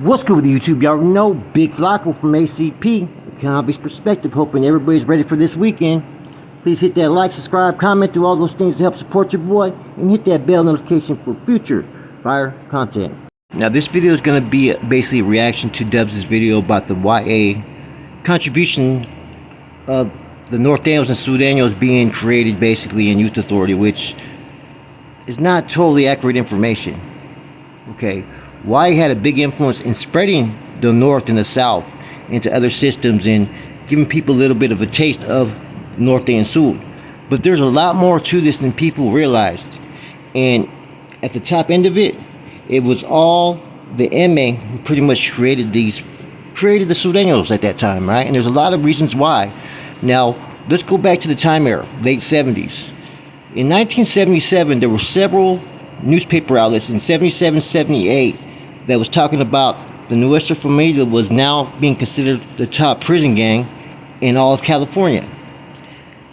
What's good with YouTube? Y'all already know Big Flacco from ACP, Economics Perspective. Hoping everybody's ready for this weekend. Please hit that like, subscribe, comment, do all those things to help support your boy, and hit that bell notification for future fire content. Now this video is going to be basically a reaction to Dubs' video about the YA contribution of the North Daniels and South Daniels being created basically in Youth Authority, which is not totally accurate information. Okay, YA had a big influence in spreading the North and the South into other systems and giving people a little bit of a taste of North and South. But there's a lot more to this than people realized. And at the top end of it, it was all the MA who pretty much created the South Daniels at that time, right? And there's a lot of reasons why. Now, let's go back to the time era, late 70s. In 1977, there were several newspaper outlets in 77, 78 that was talking about the Nuestra Familia was now being considered the top prison gang in all of California.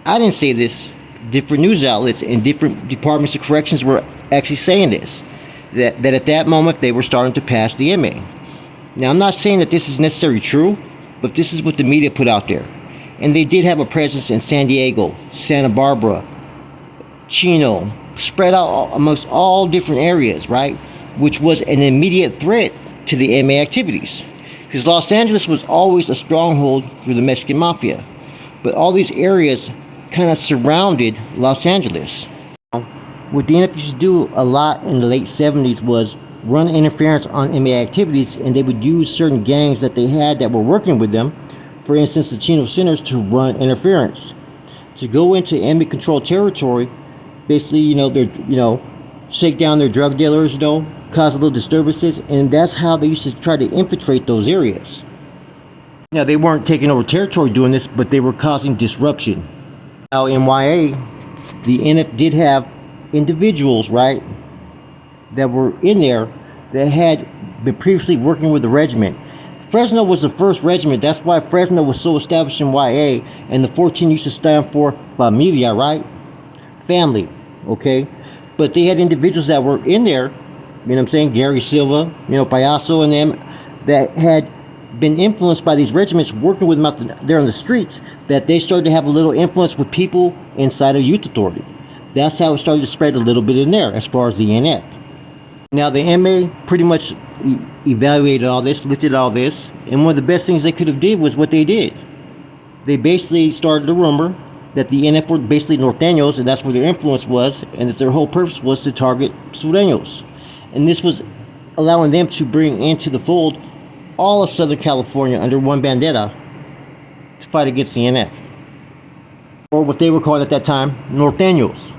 I didn't say this. Different news outlets and different departments of corrections were actually saying this. That at that moment they were starting to pass the MA. Now I'm not saying that this is necessarily true, but this is what the media put out there. And they did have a presence in San Diego, Santa Barbara, Chino, spread out amongst all different areas, right? Which was an immediate threat to the MA activities. Because Los Angeles was always a stronghold for the Mexican Mafia. But all these areas kind of surrounded Los Angeles. What the NF used to do a lot in the late 70s was run interference on MA activities, and they would use certain gangs that they had that were working with them, for instance the Chino Sinners, to run interference. To go into MA controlled territory, basically, they're, shake down their drug dealers, cause a little disturbances, and that's how they used to try to infiltrate those areas. Now, they weren't taking over territory doing this, but they were causing disruption. Now, in YA, the NF did have individuals, right, that were in there that had been previously working with the regiment. Fresno was the first regiment. That's why Fresno was so established in YA, and the 14 used to stand for Familia, right? Family, okay? But they had individuals that were in there, Gary Silva, Payaso and them, that had been influenced by these regiments, working with them out there on the streets, that they started to have a little influence with people inside of Youth Authority. That's how it started to spread a little bit in there as far as the NF. Now the MA pretty much evaluated all this, looked at all this, and one of the best things they could have did was what they did. They basically started a rumor that the NF were basically North Daniels, and that's where their influence was, and that their whole purpose was to target South Daniels. And this was allowing them to bring into the fold all of Southern California under one bandera to fight against the NF. Or what they were calling at that time, North Daniels.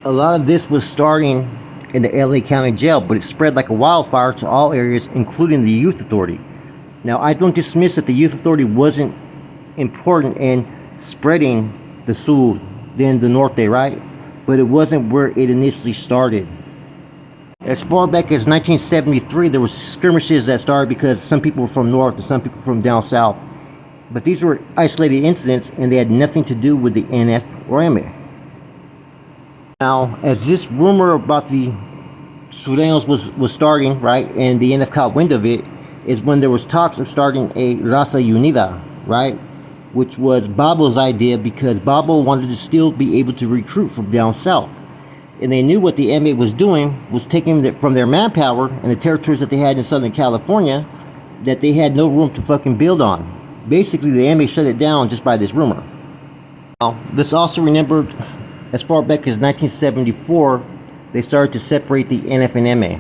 A lot of this was starting in the LA County Jail, but it spread like a wildfire to all areas, including the Youth Authority. Now, I don't dismiss that the Youth Authority wasn't important in spreading the Sur, then the Norte, right? But it wasn't where it initially started. As far back as 1973, there were skirmishes that started because some people were from North and some people from down South. But these were isolated incidents, and they had nothing to do with the NF or MA. Now, as this rumor about the South Daniels was starting, right, and the NF caught wind of it, is when there was talks of starting a Raza Unida, right, which was Babo's idea, because Babo wanted to still be able to recruit from down south. And they knew what the MA was doing was taking from their manpower and the territories that they had in Southern California that they had no room to fucking build on. Basically, the MA shut it down just by this rumor. Now, let's also remember, as far back as 1974, they started to separate the NF and MA.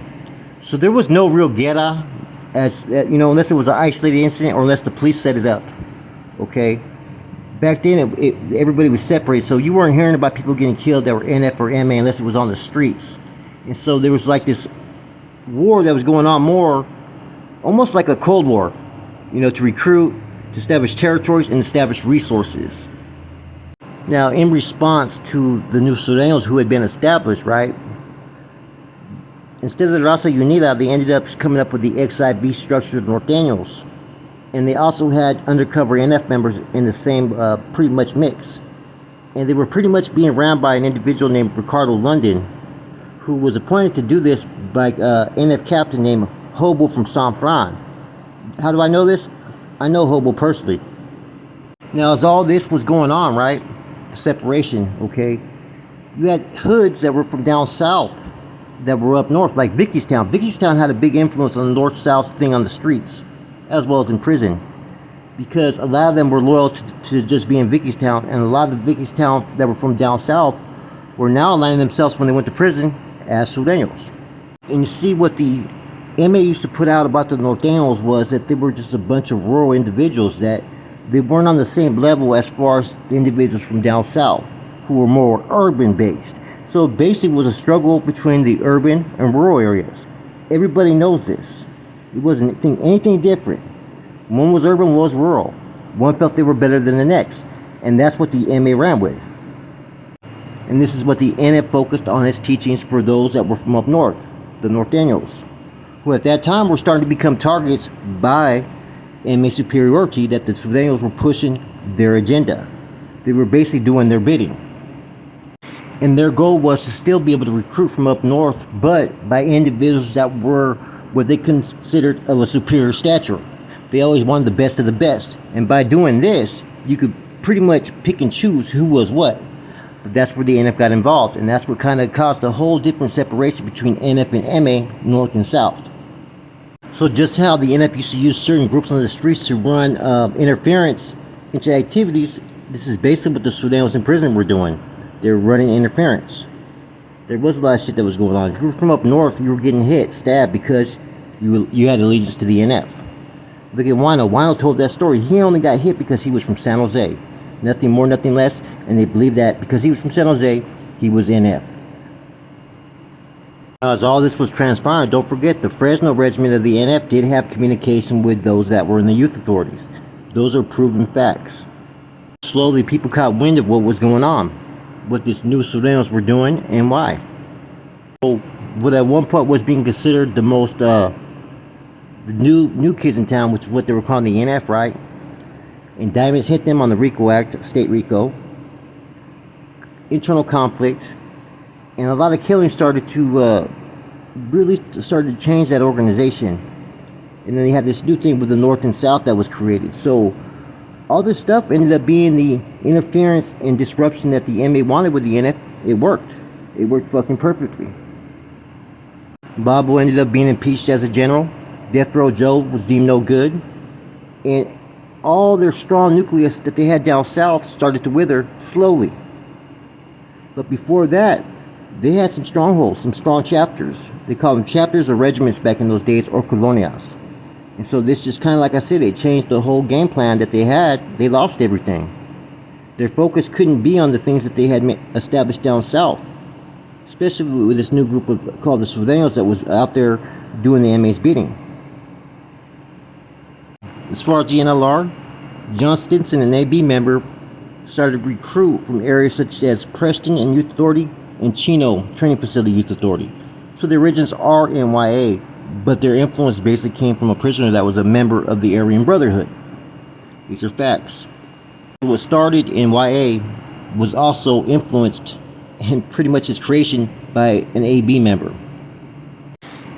So there was no real guerra, unless it was an isolated incident or unless the police set it up. Okay, back then everybody was separated, so you weren't hearing about people getting killed that were NF or MA unless it was on the streets. And so there was like this war that was going on, more almost like a Cold War, to recruit, to establish territories and establish resources. Now, in response to the new South Daniels who had been established, right, instead of the Raza Unida, they ended up coming up with the XIV structure of North Daniels. And they also had undercover NF members in the same pretty much mix. And they were pretty much being ran by an individual named Ricardo London, who was appointed to do this by NF captain named Hobo from San Fran. How do I know this? I know Hobo personally. Now, as all this was going on, right, the separation, okay, you had hoods that were from down south that were up north, like Vickystown. Vickystown had a big influence on the north-south thing on the streets, as well as in prison, because a lot of them were loyal to just being Vickystown, and a lot of the Vickystown that were from down south were now aligning themselves when they went to prison as Sureños. And you see what the MA used to put out about the Norteños was that they were just a bunch of rural individuals, that they weren't on the same level as far as the individuals from down south who were more urban based. So basically it was a struggle between the urban and rural areas. Everybody knows this. It wasn't anything different. One was urban, one was rural. One felt they were better than the next. And that's what the MA ran with. And this is what the NF focused on its teachings for those that were from up north, the Norteños, who at that time were starting to become targets by MA superiority, that the Sureños were pushing their agenda. They were basically doing their bidding. And their goal was to still be able to recruit from up north, but by individuals that were what they considered of a superior stature. They always wanted the best of the best. And by doing this, you could pretty much pick and choose who was what. But that's where the NF got involved, and that's what kind of caused a whole different separation between NF and MA, North and South. So just how the NF used to use certain groups on the streets to run interference into activities, this is basically what the Sureños in prison were doing. They were running interference. There was a lot of shit that was going on. If you were from up north, you were getting hit, stabbed, because you had allegiance to the NF. Look at Wino. Wino told that story. He only got hit because he was from San Jose. Nothing more, nothing less. And they believed that because he was from San Jose, he was NF. As all this was transpiring, don't forget the Fresno regiment of the NF did have communication with those that were in the youth authorities. Those are proven facts. Slowly, people caught wind of what was going on, what these new Sureños were doing, and why. So, what at one point was being considered the most, the new kids in town, which is what they were calling the NF, right? Indictments hit them on the RICO Act, state RICO. Internal conflict, and a lot of killings started to really started to change that organization. And then they had this new thing with the North and South that was created. So all this stuff ended up being the interference and disruption that the MA wanted with the NF. It worked. It worked fucking perfectly. Bobo ended up being impeached as a general. Death Row Joe was deemed no good. And all their strong nucleus that they had down south started to wither slowly. But before that, they had some strongholds, some strong chapters. They called them chapters or regiments back in those days, or colonias. And so this just kind of, like I said, it changed the whole game plan that they had. They lost everything. Their focus couldn't be on the things that they had established down south, especially with this new group called the Sureños that was out there doing the MA's bidding. As far as the NLR, John Stinson, an AB member, started to recruit from areas such as Preston and Youth Authority and Chino Training Facility Youth Authority. So the origins are in YA, but their influence basically came from a prisoner that was a member of the Aryan Brotherhood. These are facts. What started in YA was also influenced, and pretty much its creation, by an AB member.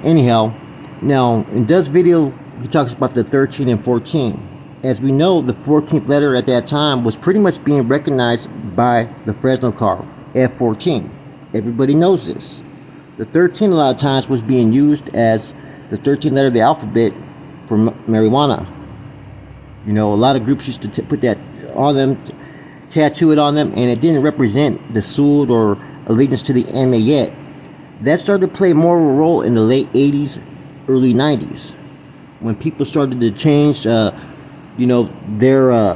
Anyhow, now in Doug's video, he talks about the 13 and 14. As we know, the 14th letter at that time was pretty much being recognized by the Fresno car, F14. Everybody knows this. The 13 a lot of times was being used as the 13th letter of the alphabet for marijuana. You know, a lot of groups used to put that on them, tattoo it on them, and it didn't represent the Sud or allegiance to the MA yet. That started to play more of a role in the late 80s, early 90s, when people started to change, you know, their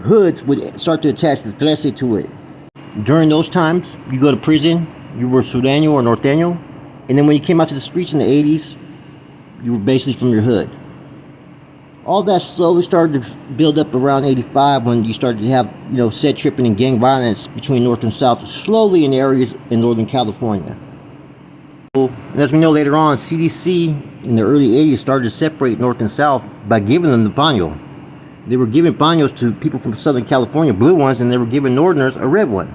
hoods would start to attach the trece to it. During those times, you go to prison, you were Sureño or Norteño, and then when you came out to the streets in the 80s, you were basically from your hood. All that slowly started to build up around 85 when you started to have, you know, set tripping and gang violence between North and South, slowly in areas in Northern California. And as we know later on, CDC in the early 80s started to separate North and South by giving them the paño. They were giving paños to people from Southern California, blue ones, and they were giving Northerners a red one.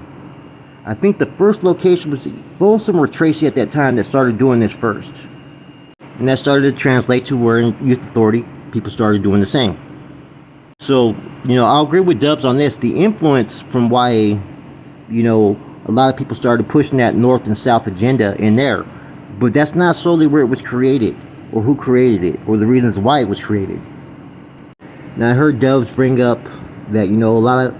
I think the first location was Folsom or Tracy at that time that started doing this first. And that started to translate to where in youth authority, people started doing the same. So, I'll agree with Dubs on this. The influence from YA, a lot of people started pushing that North and South agenda in there. But that's not solely where it was created, or who created it, or the reasons why it was created. Now, I heard Dubs bring up that, a lot of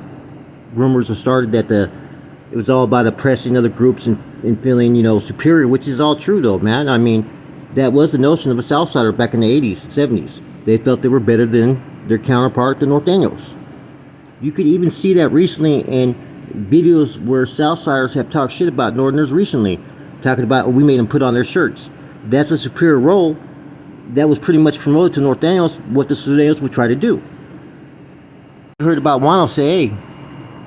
rumors have started that it was all about oppressing other groups and feeling, superior, which is all true, though, man. I mean, that was the notion of a Southsider back in the 80s, 70s. They felt they were better than their counterpart, the North Daniels. You could even see that recently in videos where Southsiders have talked shit about Northerners recently, talking about, we made them put on their shirts. That's a superior role that was pretty much promoted to North Daniels, what the Sudanos would try to do. I heard about Wano say, hey,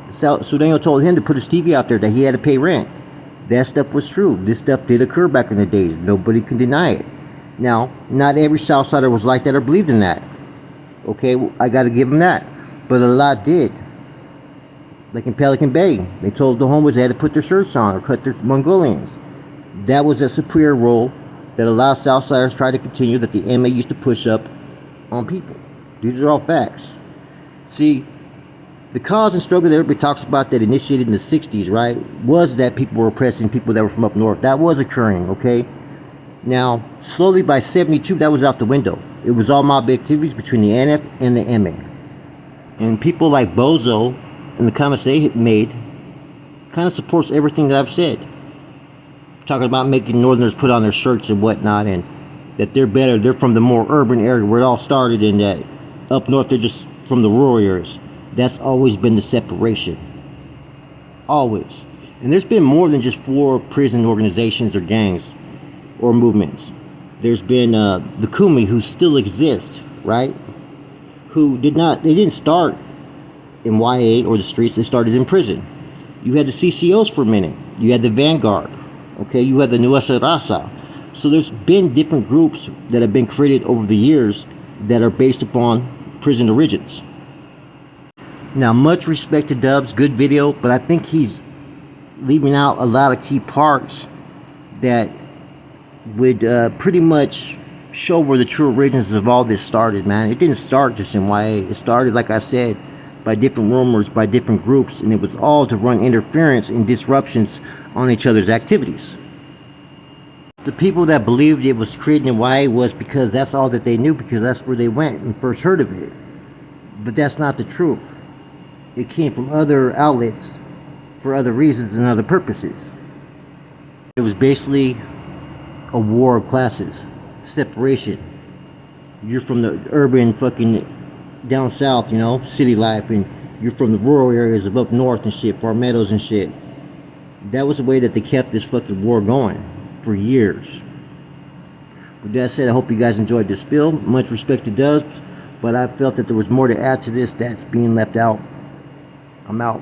Sudano told him to put his TV out there that he had to pay rent. That stuff was true. This stuff did occur back in the days. Nobody can deny it. Now, not every Southsider was like that or believed in that. Okay, I got to give them that. But a lot did. Like in Pelican Bay, they told the homeless they had to put their shirts on or cut their Mongolians. That was a superior role that a lot of Southsiders tried to continue that the MA used to push up on people. These are all facts. See, the cause and struggle that everybody talks about that initiated in the 60s, right, was that people were oppressing people that were from up north. That was occurring, okay? Now, slowly by 72, that was out the window. It was all mob activities between the NF and the MA. And people like Bozo and the comments they made kind of supports everything that I've said. Talking about making Northerners put on their shirts and whatnot, and that they're better. They're from the more urban area where it all started, and that up north they're just from the rural areas. That's always been the separation. Always. And there's been more than just 4 prison organizations or gangs or movements. There's been the Kumi, who still exist, right? They didn't start in YA or the streets, they started in prison. You had the CCOs for a minute. You had the Vanguard. Okay, you had the Nuestra Raza. So there's been different groups that have been created over the years that are based upon prison origins. Now, much respect to Dubs, good video, but I think he's leaving out a lot of key parts that would pretty much show where the true origins of all this started, man. It didn't start just in YA. It started, like I said, by different rumors, by different groups, and it was all to run interference and disruptions on each other's activities. The people that believed it was created in YA was because that's all that they knew, because that's where they went and first heard of it. But that's not the truth. It came from other outlets for other reasons and other purposes. It was basically a war of classes, separation. You're from the urban fucking down south, city life, and you're from the rural areas of up north and shit, Far Meadows and shit. That was the way that they kept this fucking war going for years. With that said, I hope you guys enjoyed this spill. Much respect to Dubs, but I felt that there was more to add to this that's being left out. I'm out.